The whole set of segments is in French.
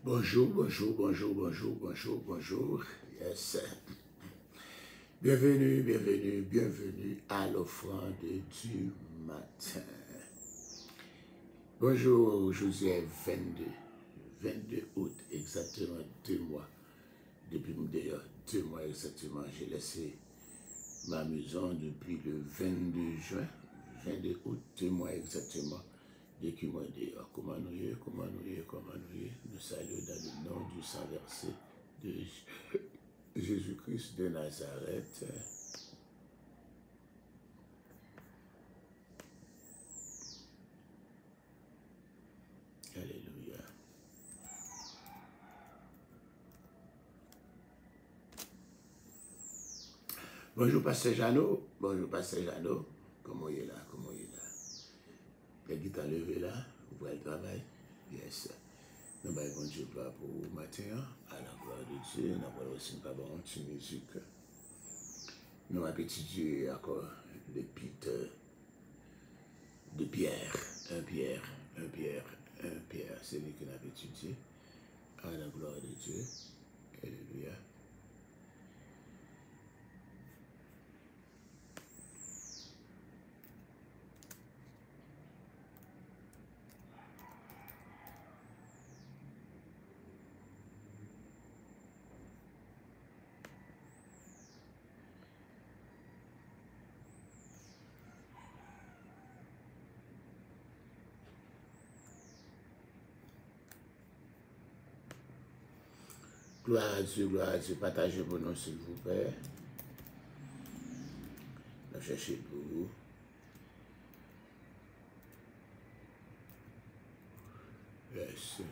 Bonjour, bonjour, bonjour, bonjour, bonjour, bonjour. Yes. Bienvenue, bienvenue, bienvenue à l'offrande du matin. Bonjour, aujourd'hui est 22 août, exactement 2 mois. Depuis d'ailleurs 2 mois exactement, j'ai laissé ma maison depuis le 22 juin, 22 août, 2 mois exactement. Dès qu'il m'a dit, comment nous saluons dans le nom du sang versé de Jésus-Christ de Nazareth. Alléluia. Bonjour Pasteur Jeannot, comment il est là, Les guitares levées là, vous voyez le travail? Yes. Nous avons bon Dieu gloire pour vous matin, à la gloire de Dieu. Nous avons aussi une musique. Nous avons étudié encore l'épître de Pierre. Un Pierre. C'est lui que nous avons étudié. À la gloire de Dieu. Alléluia. Gloire à Dieu, partagez vos noms s'il vous plaît. Nous cherchez pour vous. Yes.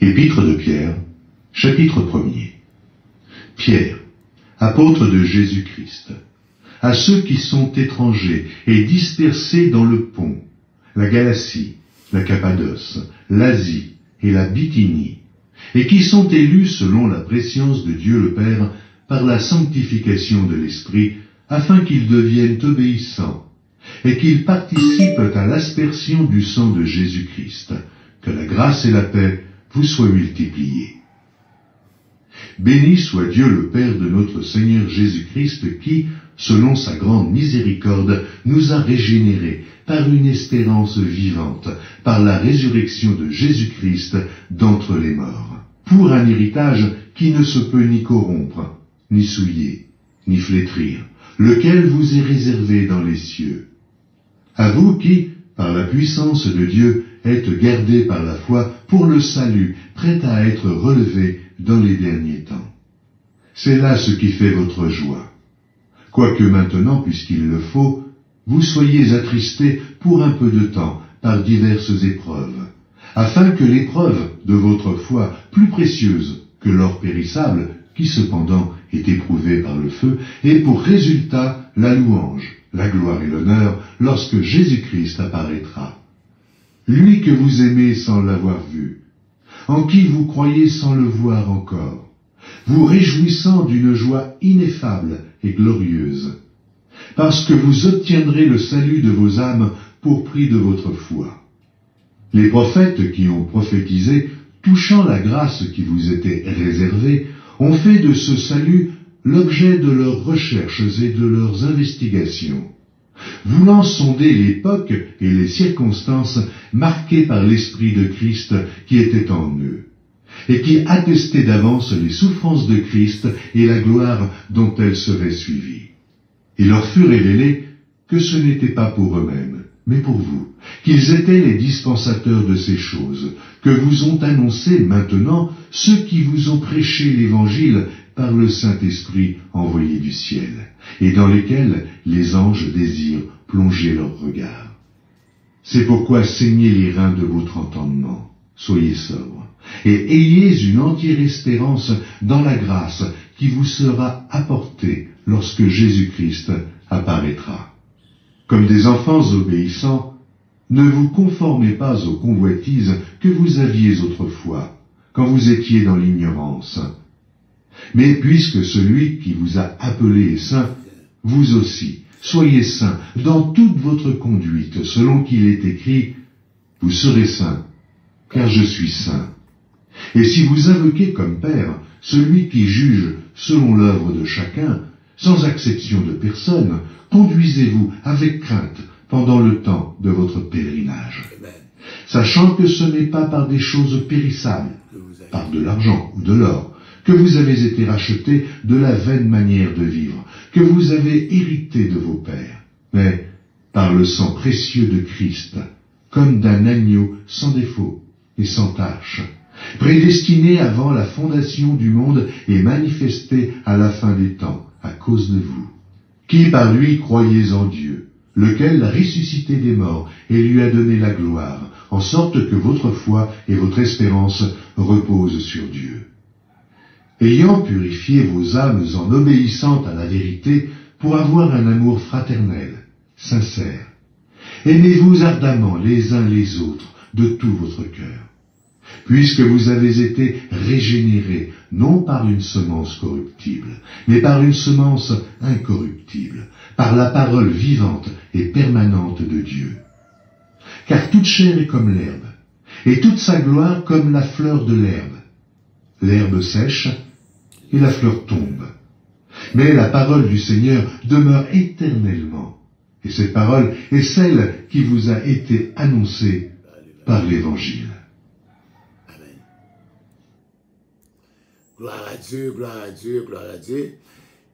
Épître de Pierre, chapitre 1er. Pierre, apôtre de Jésus-Christ, à ceux qui sont étrangers et dispersés dans le Pont, la Galatie, la Cappadoce, l'Asie et la Bithynie, et qui sont élus selon la prescience de Dieu le Père par la sanctification de l'Esprit, afin qu'ils deviennent obéissants, et qu'ils participent à l'aspersion du sang de Jésus-Christ. Que la grâce et la paix vous soient multipliées. Béni soit Dieu le Père de notre Seigneur Jésus-Christ qui, selon sa grande miséricorde, nous a régénérés par une espérance vivante, par la résurrection de Jésus-Christ d'entre les morts, pour un héritage qui ne se peut ni corrompre, ni souiller, ni flétrir, lequel vous est réservé dans les cieux. À vous qui, par la puissance de Dieu, êtes gardés par la foi pour le salut, prêt à être relevé dans les derniers temps. C'est là ce qui fait votre joie. Quoique maintenant, puisqu'il le faut, vous soyez attristés pour un peu de temps par diverses épreuves, afin que l'épreuve de votre foi, plus précieuse que l'or périssable, qui cependant est éprouvé par le feu, ait pour résultat la louange, la gloire et l'honneur lorsque Jésus-Christ apparaîtra. Lui que vous aimez sans l'avoir vu, en qui vous croyez sans le voir encore, vous réjouissant d'une joie ineffable et glorieuse, parce que vous obtiendrez le salut de vos âmes pour prix de votre foi. Les prophètes qui ont prophétisé, touchant la grâce qui vous était réservée, ont fait de ce salut l'objet de leurs recherches et de leurs investigations, voulant sonder l'époque et les circonstances marquées par l'Esprit de Christ qui était en eux, et qui attestait d'avance les souffrances de Christ et la gloire dont elles seraient suivies. Il leur fut révélé que ce n'était pas pour eux-mêmes, mais pour vous, qu'ils étaient les dispensateurs de ces choses, que vous ont annoncé maintenant ceux qui vous ont prêché l'Évangile par le Saint-Esprit envoyé du ciel, et dans lesquels les anges désirent plonger leur regard. C'est pourquoi saignez les reins de votre entendement, soyez sobres, et ayez une entière espérance dans la grâce qui vous sera apportée lorsque Jésus-Christ apparaîtra. Comme des enfants obéissants, ne vous conformez pas aux convoitises que vous aviez autrefois, quand vous étiez dans l'ignorance. Mais puisque celui qui vous a appelé est saint, vous aussi, soyez saints dans toute votre conduite, selon qu'il est écrit, vous serez saints, car je suis saint. Et si vous invoquez comme Père celui qui juge selon l'œuvre de chacun, sans exception de personne, conduisez-vous avec crainte pendant le temps de votre pèlerinage, sachant que ce n'est pas par des choses périssables, par de l'argent ou de l'or, que vous avez été rachetés de la vaine manière de vivre, que vous avez hérité de vos pères, mais par le sang précieux de Christ, comme d'un agneau sans défaut et sans tache, prédestiné avant la fondation du monde et manifesté à la fin des temps, à cause de vous, qui par lui croyez en Dieu, lequel l'a ressuscité des morts et lui a donné la gloire, en sorte que votre foi et votre espérance reposent sur Dieu. Ayant purifié vos âmes en obéissant à la vérité pour avoir un amour fraternel, sincère, aimez-vous ardemment les uns les autres de tout votre cœur, puisque vous avez été régénérés, non par une semence corruptible, mais par une semence incorruptible, par la parole vivante et permanente de Dieu. Car toute chair est comme l'herbe, et toute sa gloire comme la fleur de l'herbe. L'herbe sèche, et la fleur tombe. Mais la parole du Seigneur demeure éternellement, et cette parole est celle qui vous a été annoncée par l'Évangile. Amen. Gloire à Dieu, gloire à Dieu, gloire à Dieu.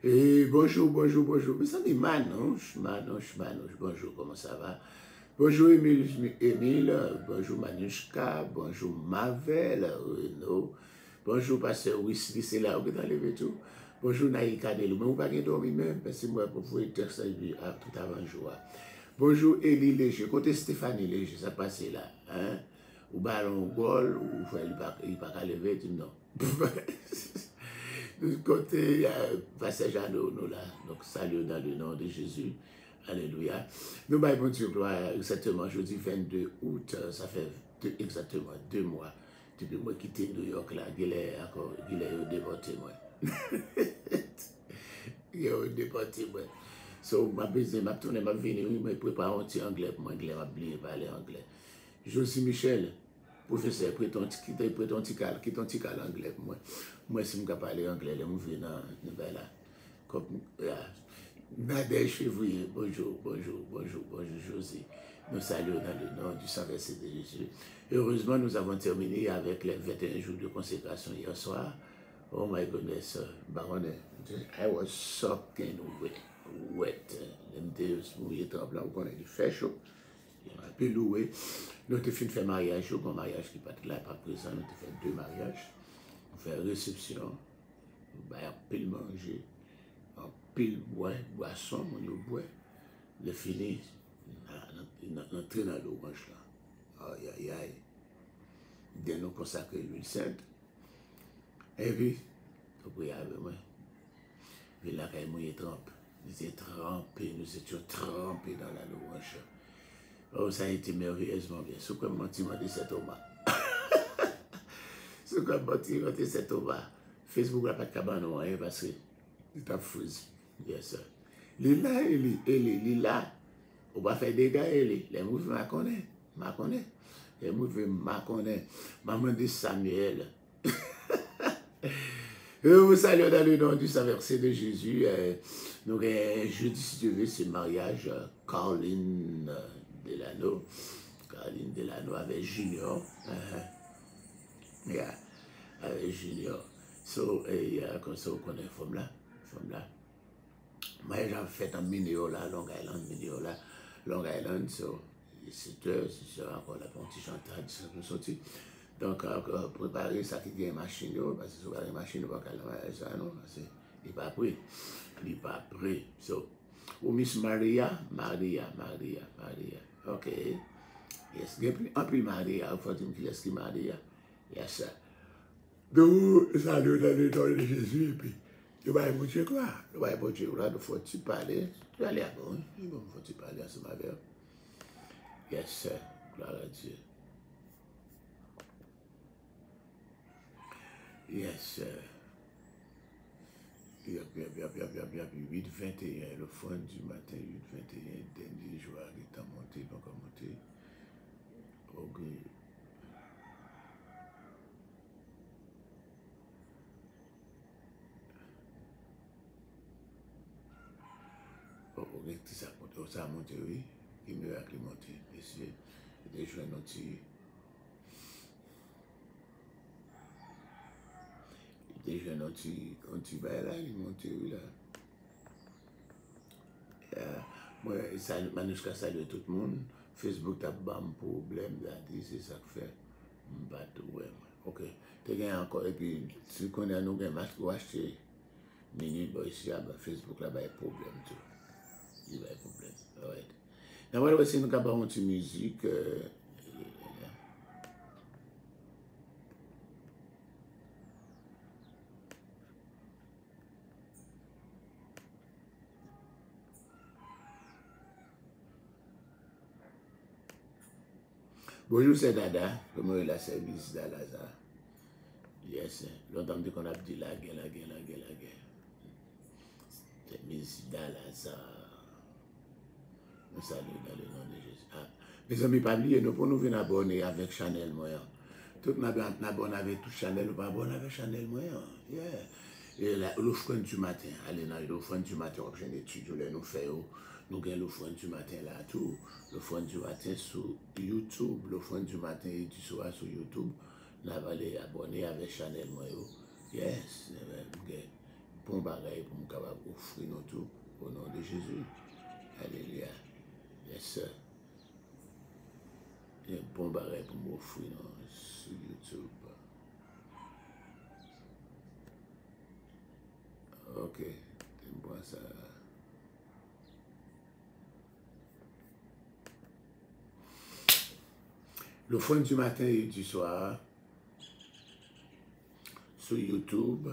Et bonjour, bonjour, bonjour. Mais ça dit Manouche, bonjour, comment ça va? Bonjour Émile, bonjour Manushka, bonjour Mavel, Renaud, bonjour Pasteur Wesley, c'est là où vous avez levé tout. Bonjour Naïka Delou, mais vous n'avez pas dormi même, parce que moi, pour vous dire ça, tout avant le jour. Bonjour Élie Léger, côté Stéphanie Léger, ça passe là. Hein? Ou ballon gol, ou il ne pas lever, tu non. De côté, Pasteur Jeannot, nous là. Donc, salut dans le nom de Jésus. Alléluia. Nous, bon Dieu, gloire, exactement, jeudi 22 août, ça fait exactement 2 mois depuis moi quitter New York là, il est déporté moi. Il est déporté moi. So, ma besoin, ma tourner, ma venir, oui, mais prépare un petit anglais pour moi, anglais, ma oublié parler anglais. Josie Michel, professeur, prête un petit cal anglais pour moi. Moi, si je parle anglais, je vais dans là. Comme, Nadège Février, bonjour, Josie. Nous saluons dans le nom du Saint-Versé de Jésus. Heureusement, nous avons terminé avec les 21 jours de consécration hier soir. Oh my goodness, Baron, I was soaking wet. M'était mouillé tremblant, on connaît du fait chaud. On a pu louer. Nous avons fait un mariage, un mariage qui n'est pas là, pas présent. Nous avons fait 2 mariages. On fait réception, on a pile manger. Pile boisson, on boit, le fini, entrer dans l'orange là. Aïe, aïe, aïe. De nous consacrer l'huile sainte. Et puis, on prie avec moi. Puis là, quand nous étions trempés, nous étions trempés dans la louange. Oh, ça a été merveilleusement bien. C'est comme mon petit de cet homme. C'est comme mon petit de cet homme. Facebook n'a pas de cabane, parce que c'est un fouille. Yes, sir. Lila, on va faire des dégâts, les mouvements, ma connaît. Les mouvements, ma connaît. Maman de Samuel. Vous saluons dans le nom du Saint-Versé de Jésus. Nous avons jeudi, si tu veux, ce mariage, Caroline Delano. Caroline Delano avec Junior. Yeah, avec Junior. So, comme ça, on connaît la femme là. Moi, j'ai fait un minio là, Long Island, so, c'est encore là, pour un petit chantage, ça peut sortir. Donc, préparer ça qui est une machine, parce que c'est une machine, on va pas ça, non, parce qu'il n'est pas prêt. Il n'est pas prêt. So, ou Miss Maria, ok. Yes, un peu Maria, il faut dire qu'il est Maria. Yes, sir. Donc, ça nous donne le nom de Jésus, et puis. Tu vas écouter quoi? Tu vas écouter quoi? Il faut-tu parler? Tu vas aller à bon? Il faut-tu parler à ce matin? Yes, sir. Gloire à Dieu. Yes, sir. 8h21, le fond du matin, 8h21, dernier jour, il est monté, donc on monté. Ok. Ok, ça a monté, oui. Il me a monté. Et c'est des joueurs nantis. Des jeunes anti-bail là, ils montent, oui, là. Moi, jusqu'à saluer tout le monde. Facebook a pas de problème, c'est ça que fait. Pas de problème. Ok. Tu as encore, et puis, si on a nous un masque pour acheter, minute, ici, Facebook là, il y a problème, tout. Il y a problème. Alright. Now, what was nous avons une musique. Bonjour, c'est Dada. Comment est la service d'Alaza? Yes. Longtemps qu'on a dit la guerre. Service d'Alaza. Nous saluons dans le nom de Jésus. Ah. Mes amis, pas oublier, nous pour nous venir abonner avec Chanel Moyen. Tout le monde abonne avec tout Chanel ou pas abonné avec Chanel Moyen. Yeah. Et l'offre du matin, allez dans l'offre du matin, on vient d'étudier, nous faisons. Nous avons l'offre du matin là, tout. L'offre du matin sur YouTube, l'offre du matin et du soir sur YouTube. Nous allons aller abonner avec Chanel Moyo. Yes, bon bagage pour nous capable offrir nous tout au nom de Jésus. Alléluia. Yes, sir. Bon bagage pour nous offrir sur YouTube. Ok, c'est bon ça. Le fond du matin et du soir sur YouTube.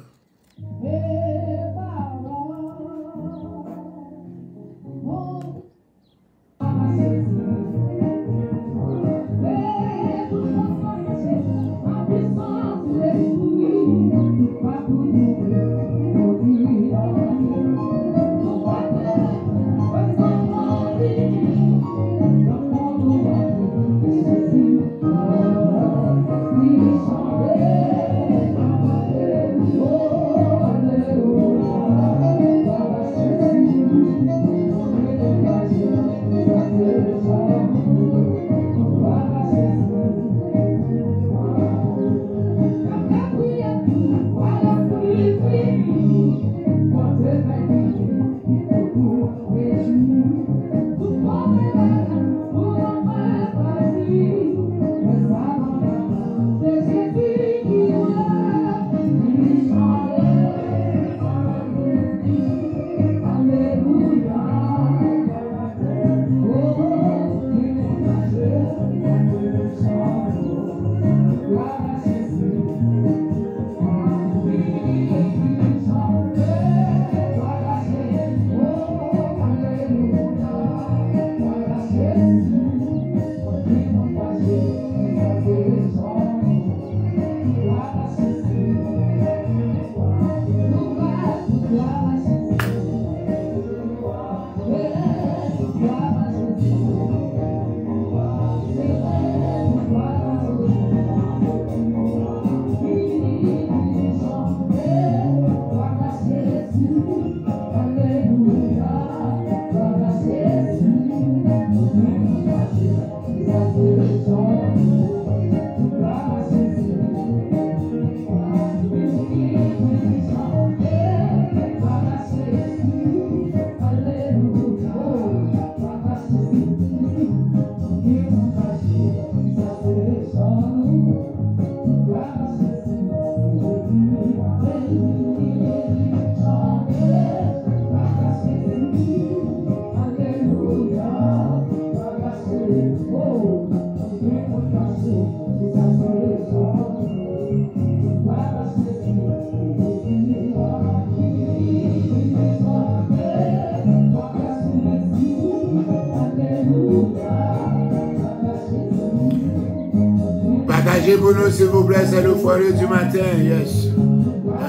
Partagez pour nous, s'il vous plaît, c'est le foyer du matin, yes.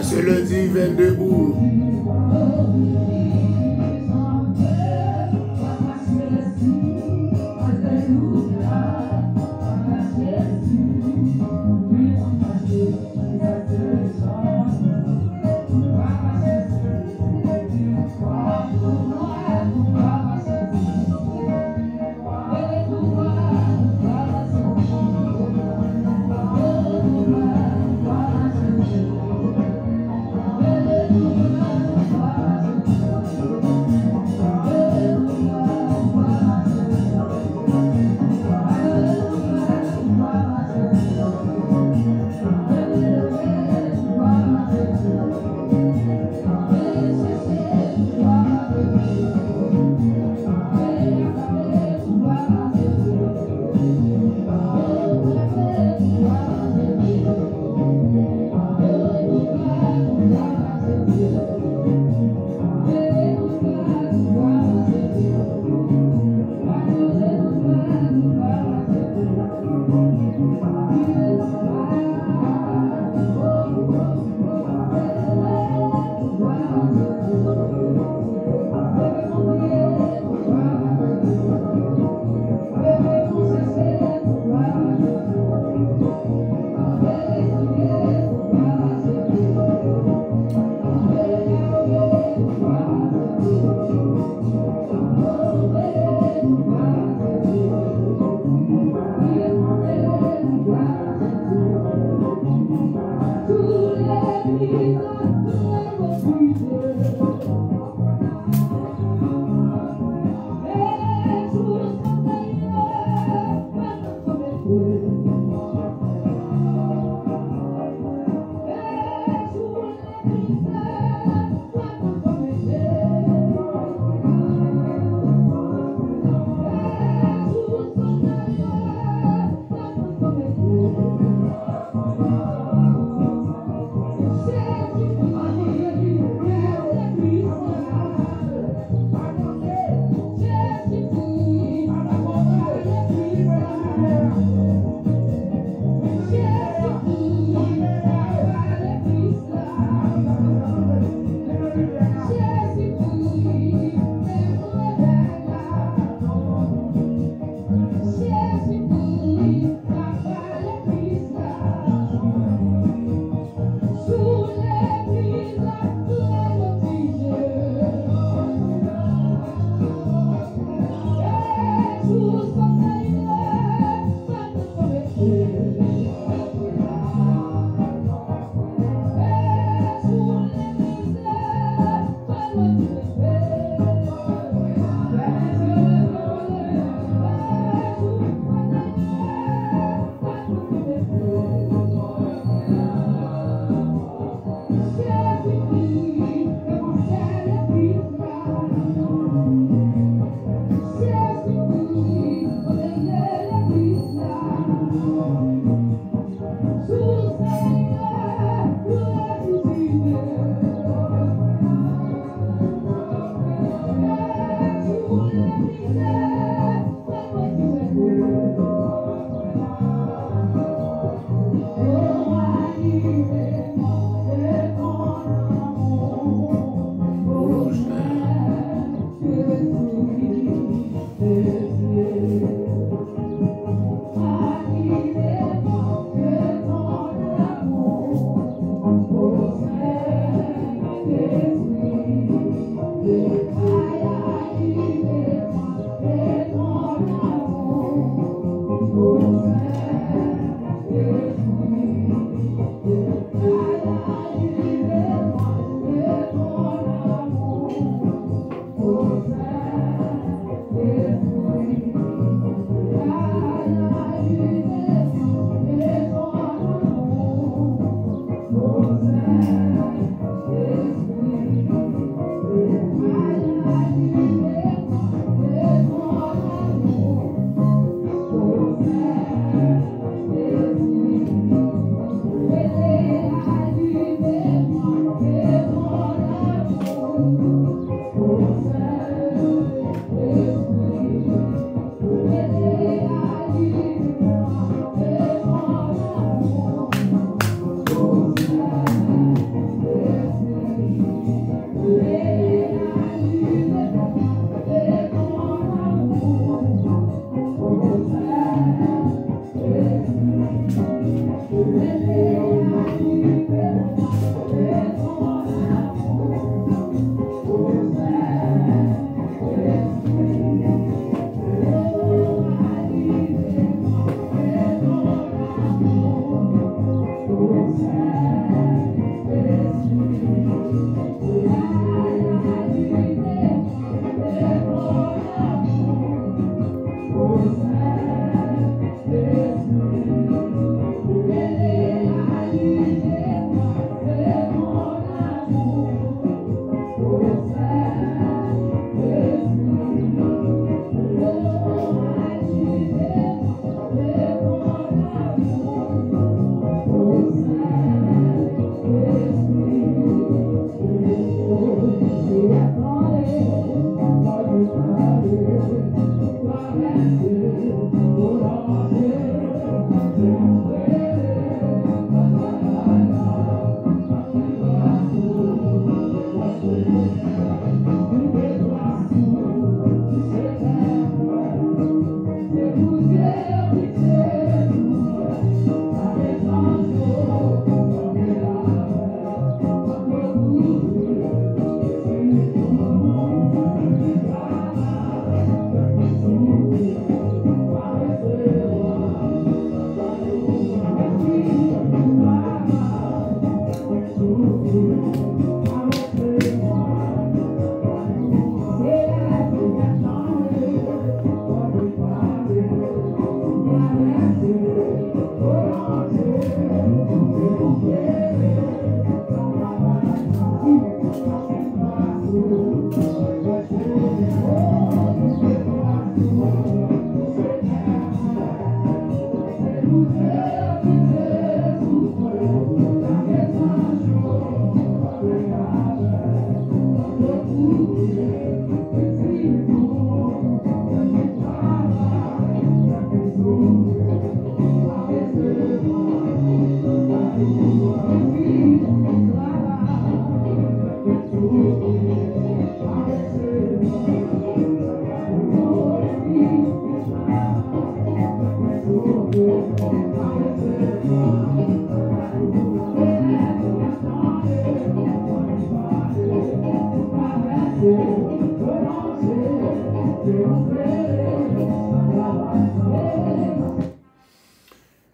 C'est ce lundi 22 août.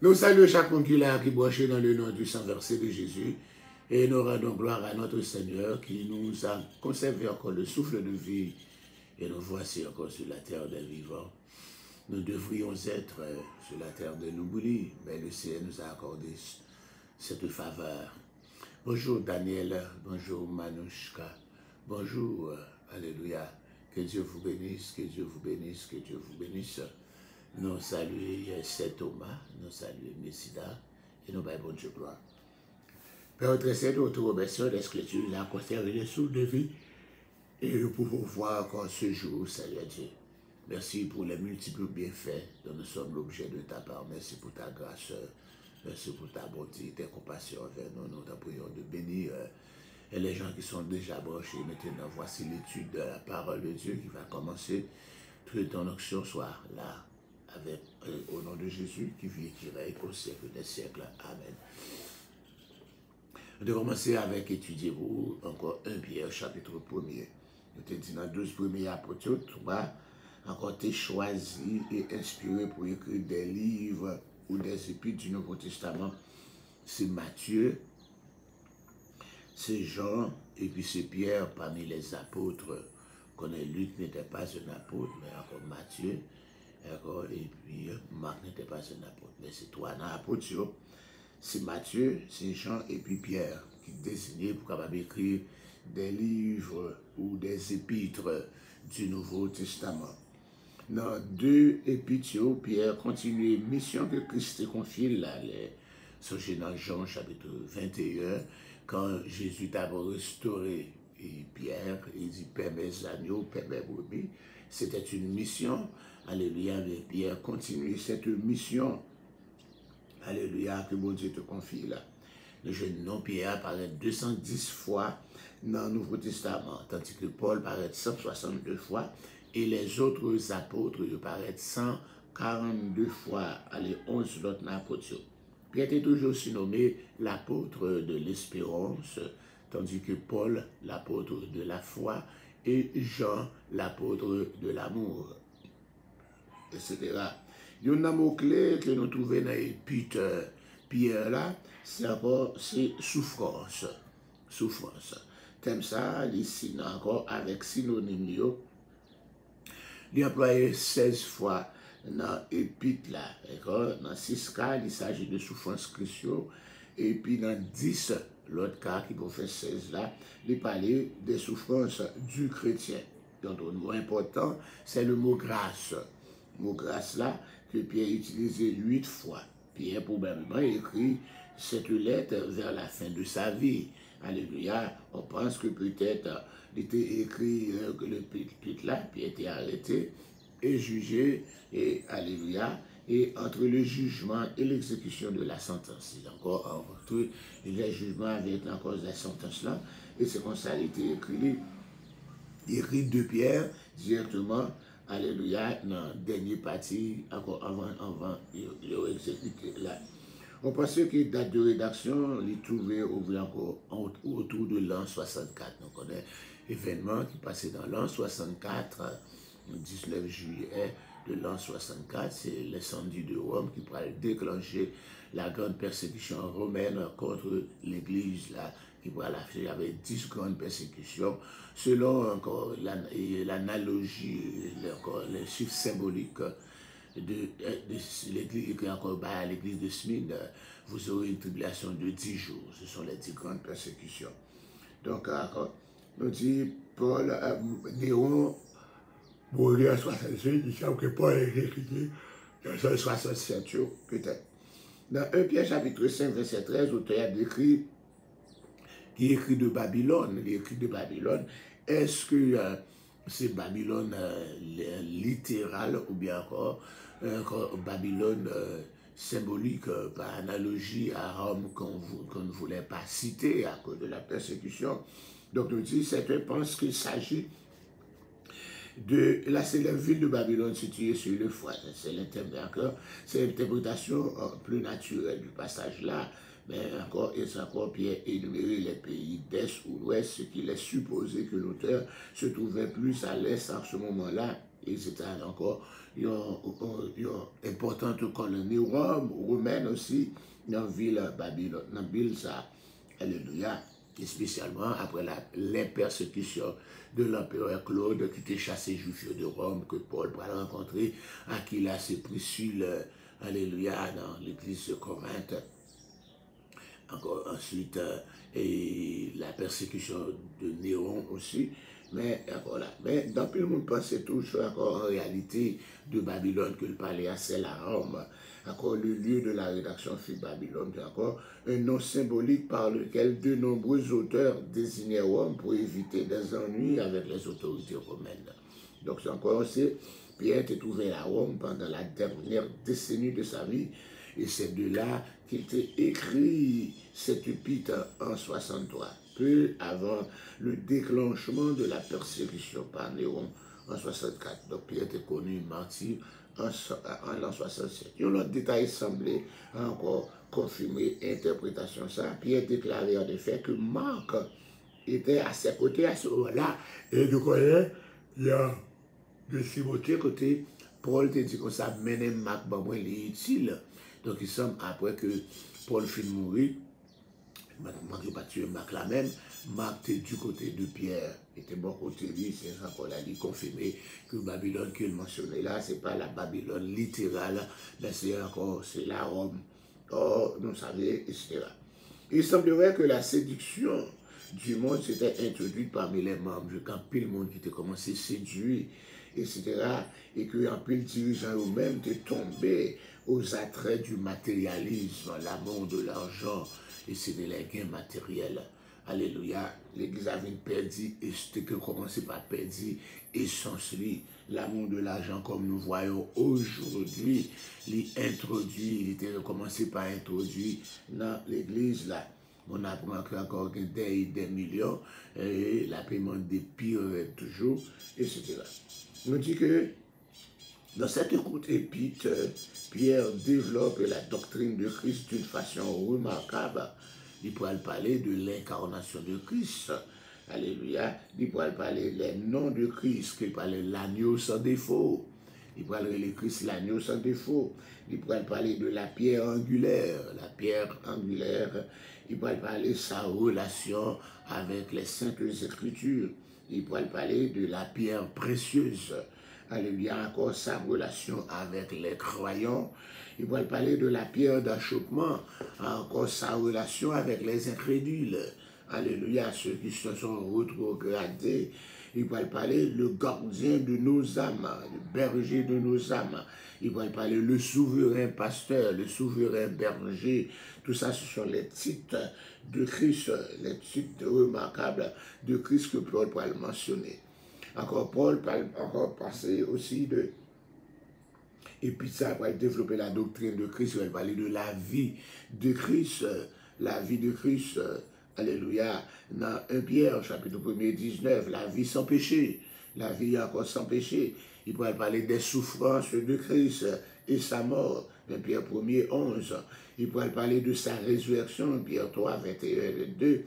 Nous saluons chaque monde qui est branché dans le nom du sang versé de Jésus et nous rendons gloire à notre Seigneur qui nous a conservé encore le souffle de vie et nous voici encore sur la terre des vivants. Nous devrions être sur la terre de l'oubli, mais le Seigneur nous a accordé cette faveur. Bonjour Daniel, bonjour Manouchka, bonjour, alléluia, que Dieu vous bénisse, que Dieu vous bénisse, que Dieu vous bénisse. Nous saluons Saint Thomas, nous saluons Messida et nous baillons bon Dieu gloire. Père très saint, nous te remercions d'Escriture, il a conservé les souffles de vie et nous pouvons voir encore ce jour, Seigneur Dieu. Merci pour les multiples bienfaits dont nous sommes l'objet de ta part. Merci pour ta grâce, merci pour ta bonté, tes compassions envers nous. Nous te prions de bénir les gens qui sont déjà branchés. Maintenant, voici l'étude de la parole de Dieu qui va commencer. Que ton onction soit là, avec, au nom de Jésus, qui vit et qui règne au siècle des siècles. Amen. Nous devons commencer avec étudier vous encore 1 Pierre, chapitre 1er. Nous te dit dans 12 premiers apôtres, toi, encore t'es choisi et inspiré pour écrire des livres ou des épîtres du Nouveau Testament. C'est Matthieu, c'est Jean, et puis c'est Pierre parmi les apôtres. Connaît Luc n'était pas un apôtre, mais encore Matthieu, d'accord, et puis Marc n'était pas un apôtre, mais c'est toi, un apôtre, c'est Matthieu, c'est Jean et puis Pierre qui désignaient pour capable écrire des livres ou des épîtres du Nouveau Testament. Dans 2 épîtres, Pierre continue la mission que Christ confie là, songez dans Jean chapitre 21, quand Jésus t'a restauré et Pierre, il dit Père mes agneaux, Père mes brebis. C'était une mission, alléluia, mais Pierre continue cette mission, alléluia, que mon Dieu te confie là. Le jeune nom Pierre apparaît 210 fois dans le Nouveau Testament, tandis que Paul apparaît 162 fois, et les autres apôtres apparaissent 142 fois, allez, 11 autres apôtres. Pierre est toujours aussi nommé l'apôtre de l'espérance, tandis que Paul, l'apôtre de la foi, et Jean, l'apôtre de l'amour, etc. Il y a un mot clé que nous trouvons dans l'épître Pierre là, c'est encore souffrance. Souffrance. Thème ça, ici encore avec synonyme, il est employé 16 fois dans l'épître là, d'accord? Dans 6 cas, il s'agit de souffrance chrétienne, et puis dans 10, l'autre cas qui peut faire 16 là, il parlait des souffrances du chrétien. Donc le mot important, c'est le mot grâce. Le mot grâce là, que Pierre a utilisé 8 fois. Pierre probablement écrit cette lettre vers la fin de sa vie. Alléluia. On pense que peut-être il était écrit que le pître là, puis était arrêté et jugé, et alléluia, et entre le jugement et l'exécution de la sentence. C'est encore entre le jugement avec la cause de la sentence là, et c'est comme ça qu'il a été écrit de Pierre directement, alléluia, dans la dernière partie, encore avant de exécuter là. On pense que date de rédaction, il est trouvé encore autour de l'an 64. Donc on a événement qui passait dans l'an 64, le 19 juillet de l'an 64, c'est l'incendie de Rome qui pourrait déclencher la grande persécution romaine contre l'Église là, qui pourrait l'afficher. Il y avait 10 grandes persécutions, selon encore l'analogie, les chiffres symboliques de l'église, encore à l'église de Smyrne, vous aurez une tribulation de 10 jours. Ce sont les 10 grandes persécutions. Donc, nous dit Paul, Néron, mourir en 66, il semble que Paul est exécuté dans 67, peut-être. Dans 1 Pierre chapitre 5, verset 13, l'auteur a décrit, qui écrit de Babylone, il écrit de Babylone. Est-ce que c'est Babylone littérale ou bien encore Babylone symbolique par analogie à Rome qu'on ne voulait pas citer à cause de la persécution? Donc nous dit, certains pensent qu'il s'agit de la célèbre ville de Babylone située sur le Fouet. C'est l'interprétation plus naturelle du passage là. Mais encore, et encore Pierre énuméré les pays d'Est ou l'Ouest, ce qu'il est supposé que l'auteur se trouvait plus à l'Est en ce moment-là. Et c'était encore une importante colonie romaine aussi dans la ville Babylone, dans la ville ça, alléluia, et spécialement après les persécutions de l'empereur Claude qui était chassé juif de Rome, que Paul va rencontrer, Aquilas et Priscille, alléluia, dans l'église de Corinthe. Encore ensuite, et la persécution de Néron aussi, mais encore là. Mais dans plus le monde pensait toujours encore en réalité de Babylone que le palais c'est la Rome. Encore le lieu de la rédaction fut Babylone, c'est encore un nom symbolique par lequel de nombreux auteurs désignaient Rome pour éviter des ennuis avec les autorités romaines. Donc c'est encore aussi, Pierre était trouvé à Rome pendant la dernière décennie de sa vie. Et c'est de là qu'il était écrit cette épître en 63, peu avant le déclenchement de la persécution par Néron en 64. Donc Pierre était connu martyr en l'an 67. Un autre détail semblait encore confirmer l'interprétation ça. Pierre déclarait en effet que Marc était à ses côtés à ce moment-là. Et du coup, il y a de Timothée côté, Paul te dit que ça mène Marc, il est utile. Donc, il semble après que Paul finit de mourir, Marc n'a pas tué Marc là même, Marc était du côté de Pierre, il était bon côté de lui, c'est ça qu'on a dit, confirmé que Babylone qu'il mentionnait là, ce n'est pas la Babylone littérale, mais c'est encore, c'est la Rome, or, nous savons, etc. Il semblerait que la séduction du monde s'était introduite parmi les membres, quand pile le monde qui était commencé à séduire, etc., et que en pile dirigeants eux-mêmes étaient tombés aux attraits du matérialisme, l'amour de l'argent, et c'était les gains matériels. Alléluia. L'Église avait perdu, et c'était que commençait par perdre essentiellement l'amour de l'argent, comme nous voyons aujourd'hui, il était commencé par introduire dans l'Église là. On apprend qu'encore des millions, et la paiement des pires toujours, etc. On dit que dans cette courte épître, Pierre développe la doctrine de Christ d'une façon remarquable. Il pourrait parler de l'incarnation de Christ. Alléluia. Il pourrait parler des noms de Christ, il parlait de l'agneau sans défaut. Il pourrait parler de Christ, l'agneau sans défaut. Il pourrait parler de la pierre angulaire. La pierre angulaire. Il pourrait parler de sa relation avec les saintes Écritures. Il pourrait parler de la pierre précieuse. Alléluia, encore sa relation avec les croyants. Il va parler de la pierre d'achoppement, encore sa relation avec les incrédules. Alléluia, ceux qui se sont rétrogradés. Il va parler le gardien de nos âmes, le berger de nos âmes. Il va parler le souverain pasteur, le souverain berger. Tout ça, ce sont les titres de Christ, les titres remarquables de Christ que Paul pourrait mentionner. Encore Paul parle encore passer aussi de Et puis ça va développer la doctrine de Christ, il va parler de la vie de Christ, alléluia, dans 1 Pierre, chapitre 1er, 19, la vie sans péché, la vie encore sans péché. Il pourrait parler des souffrances de Christ et sa mort, 1 Pierre 1er, 11. Il pourrait parler de sa résurrection, 1 Pierre 3, 21 et 22.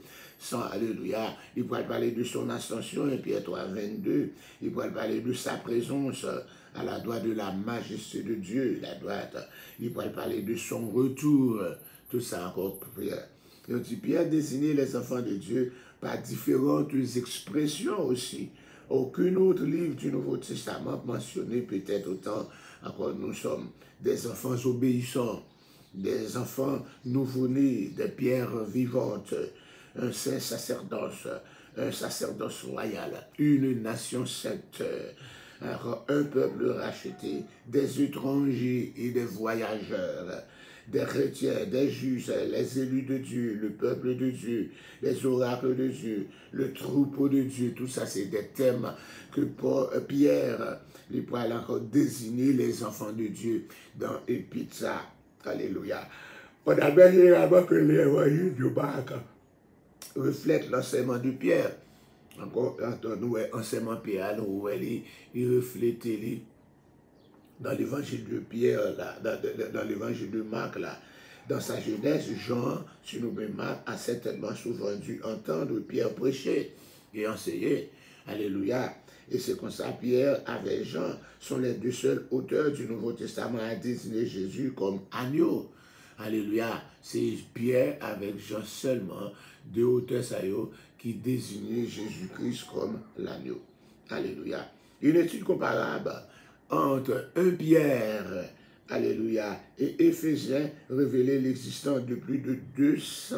Alléluia. Il pourrait parler de son ascension, 1 Pierre 3, 22. Il pourrait parler de sa présence à la droite de la majesté de Dieu, la droite. Il pourrait parler de son retour, tout ça encore, Pierre. Et on dit, Pierre désignait les enfants de Dieu par différentes expressions aussi. Aucun autre livre du Nouveau Testament mentionné peut-être autant, encore nous sommes des enfants obéissants, des enfants nouveau-nés, des pierres vivantes, un saint sacerdoce, un sacerdoce royal, une nation sainte, un peuple racheté, des étrangers et des voyageurs, des chrétiens, des juges, les élus de Dieu, le peuple de Dieu, les oracles de Dieu, le troupeau de Dieu, tout ça c'est des thèmes que Pierre, il pourrait encore désigner les enfants de Dieu dans Épître. Alléluia. On a bien généralement que l'évangile de Marc reflète l'enseignement de Pierre. Encore, nous, enseignement Pierre, nous, il reflète dans l'évangile de Pierre, là, dans l'évangile de Marc, là, dans sa jeunesse, Jean, surnommé Marc, a certainement souvent dû entendre Pierre prêcher et enseigner. Alléluia. Et c'est comme ça, Pierre avec Jean sont les deux seuls auteurs du Nouveau Testament à désigner Jésus comme agneau. Alléluia. C'est Pierre avec Jean seulement, deux auteurs qui désignaient Jésus-Christ comme l'agneau. Alléluia. Une étude comparable entre 1 Pierre, alléluia, et Éphésiens révélait l'existence de plus de 200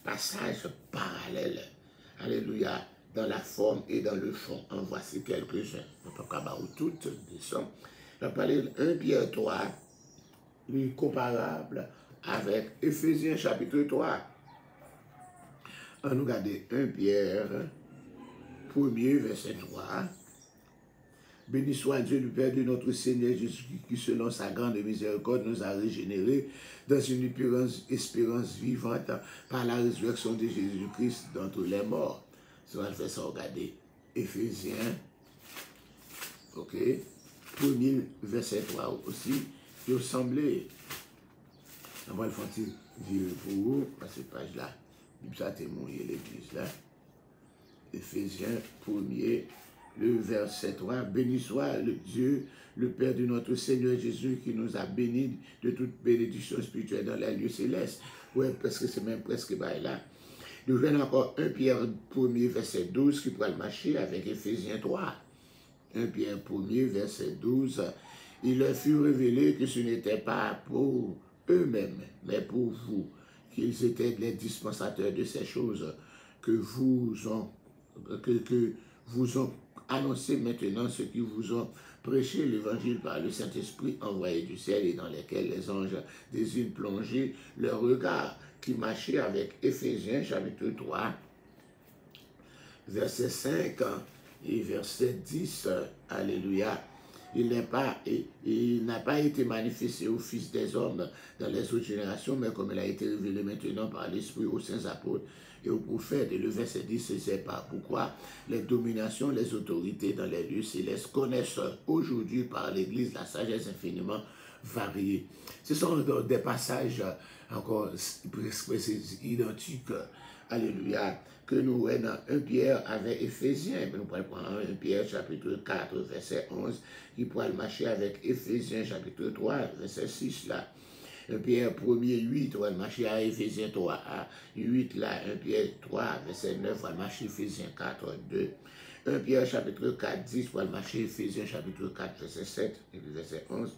passages parallèles, alléluia, dans la forme et dans le fond. En voici quelques-uns. On peut pas toutes descendre. On va parler de 1 Pierre 3, lui comparable avec Éphésiens chapitre 3. On nous regarde 1 Pierre, 1er verset 3. Béni soit Dieu, le Père de notre Seigneur Jésus-Christ, qui selon sa grande miséricorde nous a régénérés dans une espérance vivante par la résurrection de Jésus-Christ d'entre les morts. Ça va le faire ça, regardez. Éphésiens, ok, 1er verset 3 aussi, qui ressemblait. On va le faire virer pour vous, à cette page-là. Ça témoigne l'église là. Éphésiens 1er, le verset 3, béni soit le Dieu, le Père de notre Seigneur Jésus, qui nous a bénis de toute bénédiction spirituelle dans les lieux célestes. Oui, parce que c'est même presque là. Nous venons encore 1 Pierre 1er, verset 12, qui pourrait marcher avec Éphésiens 3. 1 Pierre 1er, verset 12, il leur fut révélé que ce n'était pas pour eux-mêmes, mais pour vous, qu'ils étaient les dispensateurs de ces choses que vous ont annoncé maintenant, ceux qui vous ont prêché l'évangile par le Saint-Esprit envoyé du ciel et dans lesquels les anges désignent plonger leur regard, qui marchait avec Éphésiens chapitre 3, verset 5 et verset 10, alléluia. Il n'a pas été manifesté au Fils des hommes dans les autres générations, mais comme il a été révélé maintenant par l'Esprit aux saints apôtres et aux prophètes. Et le verset 10, c'est pas pourquoi les dominations, les autorités dans les lieux célestes connaissent aujourd'hui par l'Église la sagesse infiniment variée. Ce sont des passages encore identiques, alléluia, que nous voyons dans 1 Pierre avec Éphésiens. Nous pourrions prendre 1 Pierre chapitre 4, verset 11, qui pourrait marcher avec Éphésiens chapitre 3, verset 6 là. 1 Pierre 1er 8, on va marcher à Éphésiens 3, à 8 là, 1 Pierre 3, verset 9, on va marcher Éphésiens 4, 2. 1 Pierre chapitre 4, 10, on va marcher Éphésiens chapitre 4, verset 7, et puis verset 11.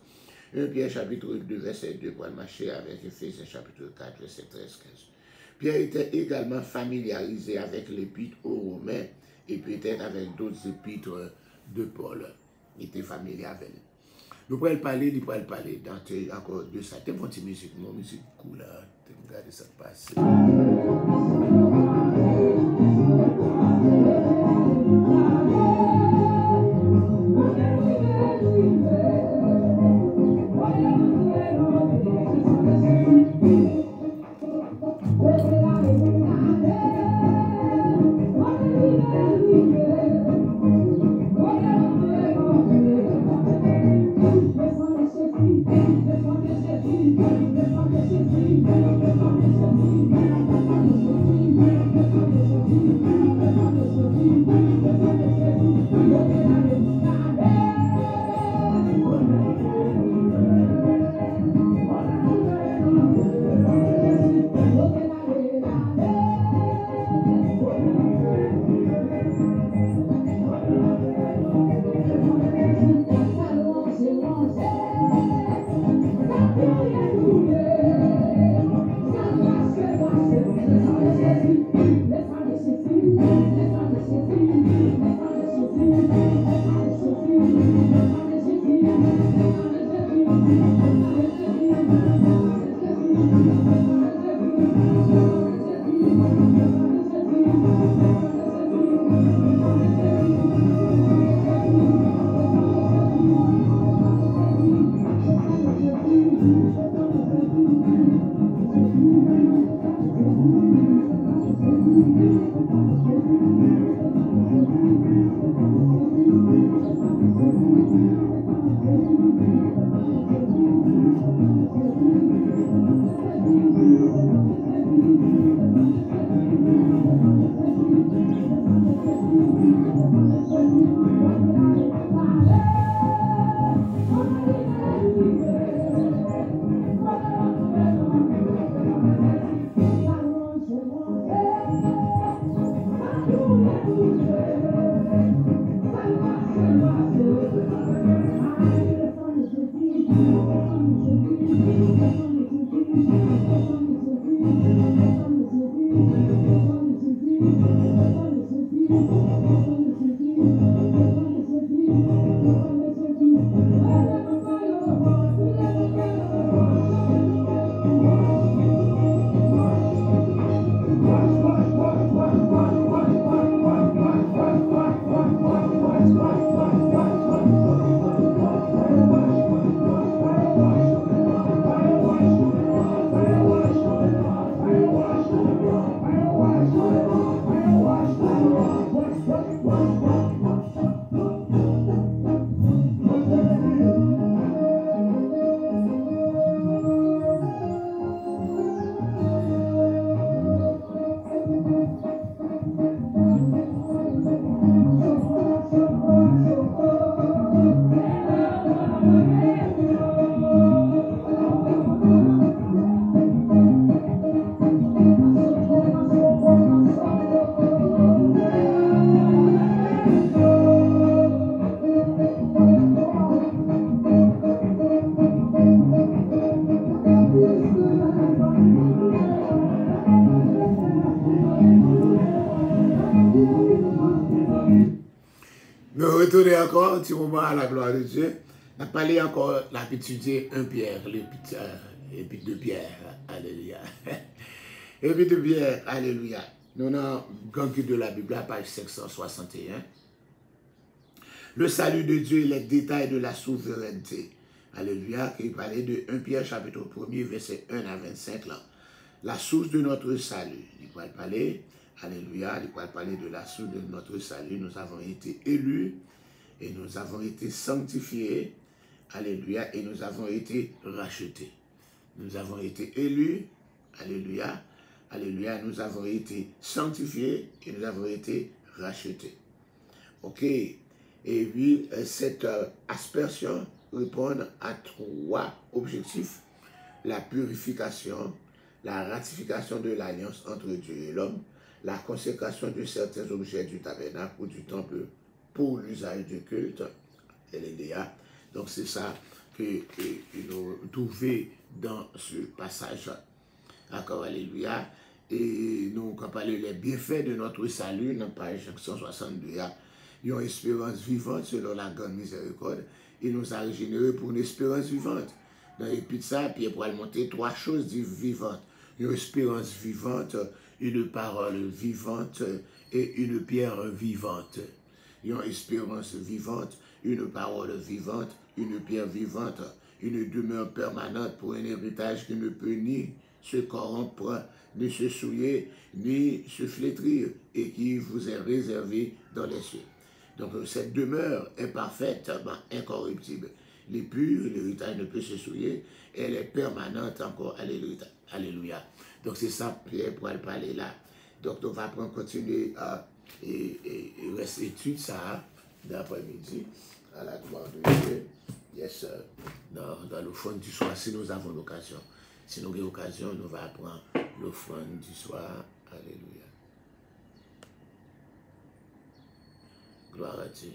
1 Pierre chapitre 2, verset 2, pour marcher avec Éphésiens chapitre 4, verset 13, 15. Pierre était également familiarisé avec l'épître aux Romains et peut-être avec d'autres épîtres de Paul. Il était familier avec lui. Nous pourrions parler encore de ça. T'es une petite musique, mon musique cool là. Regardez ça passer. Nous retournons encore un petit moment à la gloire de Dieu. On a parlé encore, on a étudié 1 Pierre, l'épître de Pierre, alléluia. Épître de Pierre, alléluia. Nous avons grand culte de la Bible, à page 561. Le salut de Dieu et les détails de la souveraineté. Alléluia, qui parlait de 1 Pierre chapitre 1er, verset 1 à 25, là. La source de notre salut. Il va parler, alléluia, il va parler de la source de notre salut. Nous avons été élus et nous avons été sanctifiés, alléluia, et nous avons été rachetés. Nous avons été élus, alléluia, alléluia, nous avons été sanctifiés et nous avons été rachetés. Ok, et puis cette aspersion répond à 3 objectifs: la purification, la ratification de l'alliance entre Dieu et l'homme, la consécration de certains objets du tabernacle ou du temple pour l'usage du culte, alléluia. Donc c'est ça que nous trouvons dans ce passage. D'accord, alléluia. Et nous, quand on parle des bienfaits de notre salut, dans page 162, il y a une espérance vivante selon la grande miséricorde. Il nous a régénérés pour une espérance vivante. Dans l'épître ça, Pierre pourra montrer 3 choses vivantes: une espérance vivante, une parole vivante et une pierre vivante. Une espérance vivante, une parole vivante, une pierre vivante, une demeure permanente pour un héritage qui ne peut ni se corrompre, ni se souiller, ni se flétrir, et qui vous est réservé dans les cieux. Donc cette demeure est parfaitement incorruptible. les pure, l'héritage ne peut se souiller, elle est permanente encore, alléluia. Alléluia. Donc c'est ça, Pierre, pour aller parler là. Donc on va continuer à rester étude ça d'après-midi à la gloire de Dieu. Yes, dans l'offrande du soir, si nous avons l'occasion. Si nous avons l'occasion, nous allons apprendre l'offrande du soir. Alléluia. Gloire à Dieu.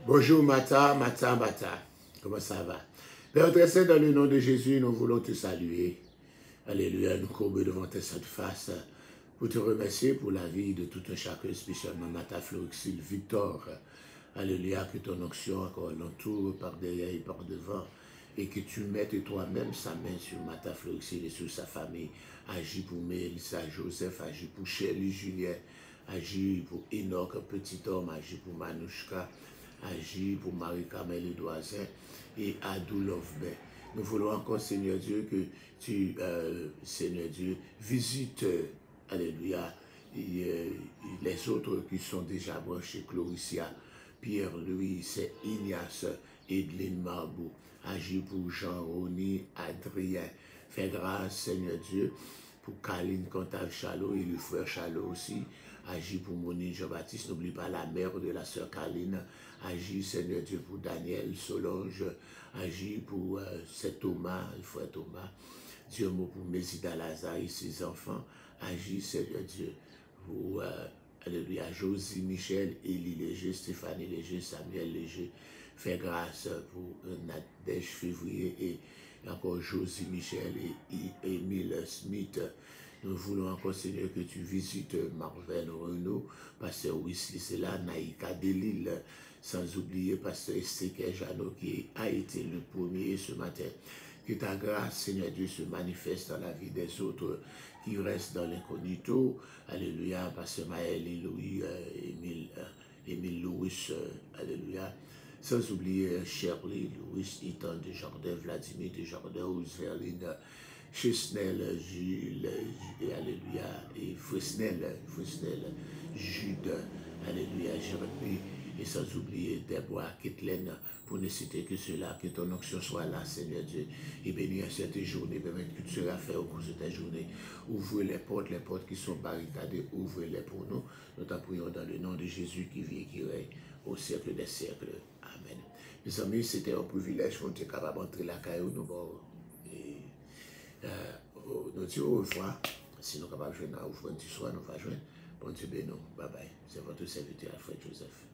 Bonjour, Mata. Comment ça va? Père très saint, dans le nom de Jésus, nous voulons te saluer. Alléluia, nous courbons devant tes saintes faces pour te remercier pour la vie de tout un chacun, spécialement Mata Floruxil Victor. Alléluia, que ton onction encore l'entoure par derrière et par devant, et que tu mettes toi-même sa main sur Mata Floruxil et sur sa famille. Agis pour Mélissa, Joseph, agis pour Shirley, Julien, agis pour Enoch, petit homme, agis pour Manouchka, agis pour Marie-Camille Edoisin et Adou Lovebe. Nous voulons encore, Seigneur Dieu, que tu, Seigneur Dieu, visites, alléluia, les autres qui sont déjà branchés, Cloricia, Pierre-Louis, Ignace, Edline Marbou, agis pour Jean-Rony, Adrien. Fais grâce, Seigneur Dieu, pour Caline Contave Chalot et le frère Chalot aussi. Agis pour Monique Jean-Baptiste, n'oublie pas la mère de la sœur Caline. Agis, Seigneur Dieu, pour Daniel Solange. Agis pour Thomas, le frère Thomas. Dieu mot pour Mésida Lazare et ses enfants. Agis, Seigneur Dieu, pour alléluia, Josie Michel, Élie Léger, Stéphanie Léger, Samuel Léger. Fais grâce pour Nadège Février et encore Josie Michel et Émile Smith. Nous voulons encore, Seigneur, que tu visites Marvel Renaud, Pasteur Wesley, c'est là, Naïka Delille, sans oublier Pasteur Estéquel Jeannot qui a été le premier ce matin. Que ta grâce, Seigneur Dieu, se manifeste dans la vie des autres qui restent dans l'incognito. Alléluia, Pasteur Maël et Louis, Émile Louis, alléluia. Sans oublier Shirley, Louis, Ethan Desjardins, Vladimir Desjardins, Roseline, Chesnel, Jules, alléluia, et Fresnel, Jude, alléluia, Jérémie, et sans oublier Déborah, Kathleen, pour ne citer que cela, que ton onction soit là, Seigneur Dieu, et bénis à cette journée, permettre que tu seras fait au cours de ta journée. Ouvre les portes qui sont barricadées, ouvre-les pour nous. Nous t'en prions dans le nom de Jésus qui vit et qui règne au siècle des siècles. Amen. Mes amis, c'était un privilège pour nous être capable d'entrer la caillou, nous nous disons au revoir. Si nous sommes capables de jouer, nous allons jouer, nous allons jouer. Bon Dieu béni, bye bye. C'est votre serviteur Alfred Joseph.